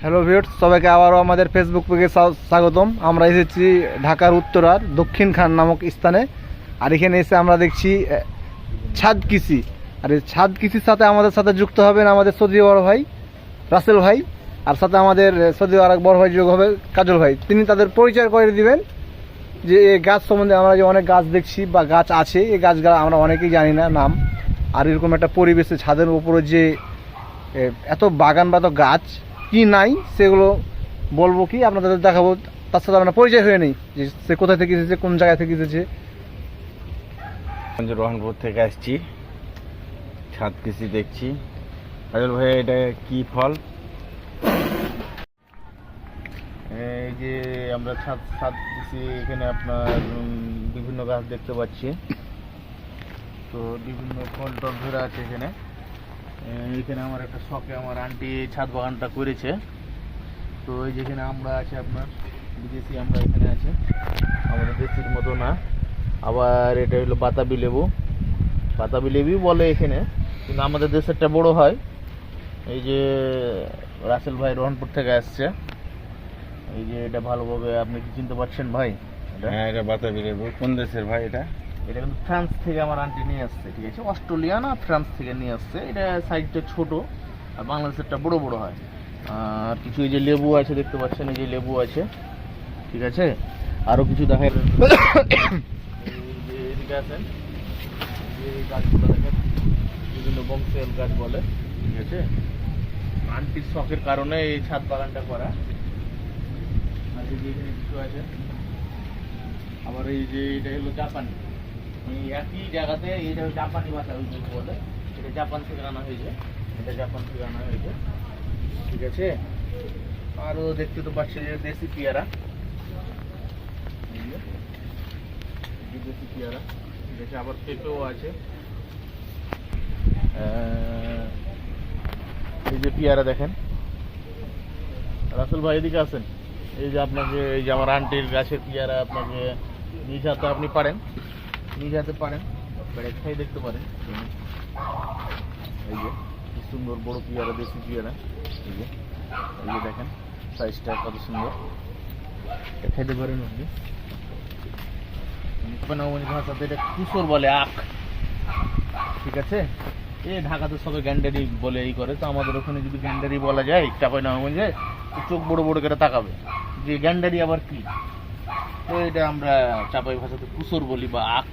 Hello viewers, সবাইকে আবারও আমাদের ফেসবুক পেজে স্বাগতম। আমরা এসেছি ঢাকার উত্তরার দক্ষিণ খান নামক স্থানে। আর এখানে এসে আমরা দেখছি ছাদ কৃষি। আর এই ছাদ কৃষির সাথে আমাদের সাথে যুক্ত হবেন আমাদের সৌদি বড় ভাই রাসেল ভাই, আর সাথে আমাদের সৌদি আর এক বড় ভাই যোগ হবে কাজল ভাই। তিনি তাদের পরিচয় করে দিবেন যে এই গাছ সম্বন্ধে। আমরা যে অনেক গাছ দেখছি বা গাছ আছে, এই গাছগুলো আমরা অনেকেই জানি না নাম। আর এরকম একটা পরিবেশে ছাদের উপরে যে এত বাগান বা এত গাছ কি নাই সেগুলো বলবো, কি আপনাদের দেখাবো। তার সাথে আমরা পরিচয় হয়ে নেই যে সে কোথায় থেকে এসেছে, কোন জায়গা থেকে এসেছে। রোহানপুর থেকে আসছি, ছাদ কৃষি দেখছি। কাজল ভাই, এটা কি ফল? এই যে আমরা ছাদ কৃষি, এখানে আপনার বিভিন্ন গাছ দেখতে পাচ্ছি। তো বিভিন্ন ফল টল ধরে আছে এখানে। এখানে আমার একটা শখে আমার আন্টি ছাদ বাগানটা করেছে। তো এই যেখানে আমরা আছে, আপনার বিদেশি আমরা এখানে আছে, আমাদের দেশির মতো না। আবার এটা হলো বাতাবি লেবু, বাতাবি লেবু বলে এখানে, কিন্তু আমাদের দেশেরটা বড় হয়। এই যে রাসেল ভাই রোহনপুর থেকে আসছে, এই যে এটা ভালোভাবে আপনি কি চিনতে পারছেন ভাই? হ্যাঁ, এটা বাতাবি লেবু। কোন দেশের ভাই এটা? এটা কিন্তু ফ্রান্স থেকে আমার আন্টি নিয়ে আসছে, ঠিক আছে? অস্ট্রেলিয়া না, ফ্রান্স থেকে নিয়ে আসছে। এটা সাইজটা ছোট, আর বাংলাদেশেরটা বড় বড় হয়। আর কিছু এই যে লেবু আছে দেখতে পাচ্ছেন, এই যে লেবু আছে, ঠিক আছে? আরো কিছু দেখাই, এদিকে আছেন, এই গাছগুলো দেখেন, বিভিন্ন বংশের গাছ বলে, ঠিক আছে? আন্টির শখের কারণে এই ছাদ বাগানটা করা। আর এই যে এখানে কিছু আছে, আবার এই যে এটা হলো জাপানি। এই একই জায়গাতে এটা জাপানি ভাষা বলে, এটা জাপান থেকে আনা হয়েছে, এটা জাপান থেকে আনা হয়েছে, ঠিক আছে? আরো দেখতে তো পাচ্ছি যে দেশি পেয়ারা, দেশি পেয়ারা, ঠিক আছে? আবার পেঁপেও আছে। এই যে পেয়ারা দেখেন, রাসেল ভাই এদিকে আছেন। এই যে আপনাকে, এই যে আমার আন্টির গাছের পেয়ারা আপনাকে নিজ হাতে আপনি পারেন, নিজ হাতে পারেন, বেড়ে খাই দেখতে পারেন। এই যে কি সুন্দর বড় পেয়ারা, দেশি পেয়ারা। এই যে দেখেন সাইজটা কত সুন্দর, খাইতে পারেন আপনি। ভাষাতে এটা কুসর বলে, আখ, ঠিক আছে? এই ঢাকাতে সবাই গ্যান্ডারি বলে এই করে, তো আমাদের ওখানে যদি গ্যান্ডারি বলা যায়, চাপাই না মানে চোখ বড় বড় করে তাকাবে যে গ্যান্ডারি আবার কি। তো এটা আমরা চাপাই ভাষাতে কুসর বলি বা আখ।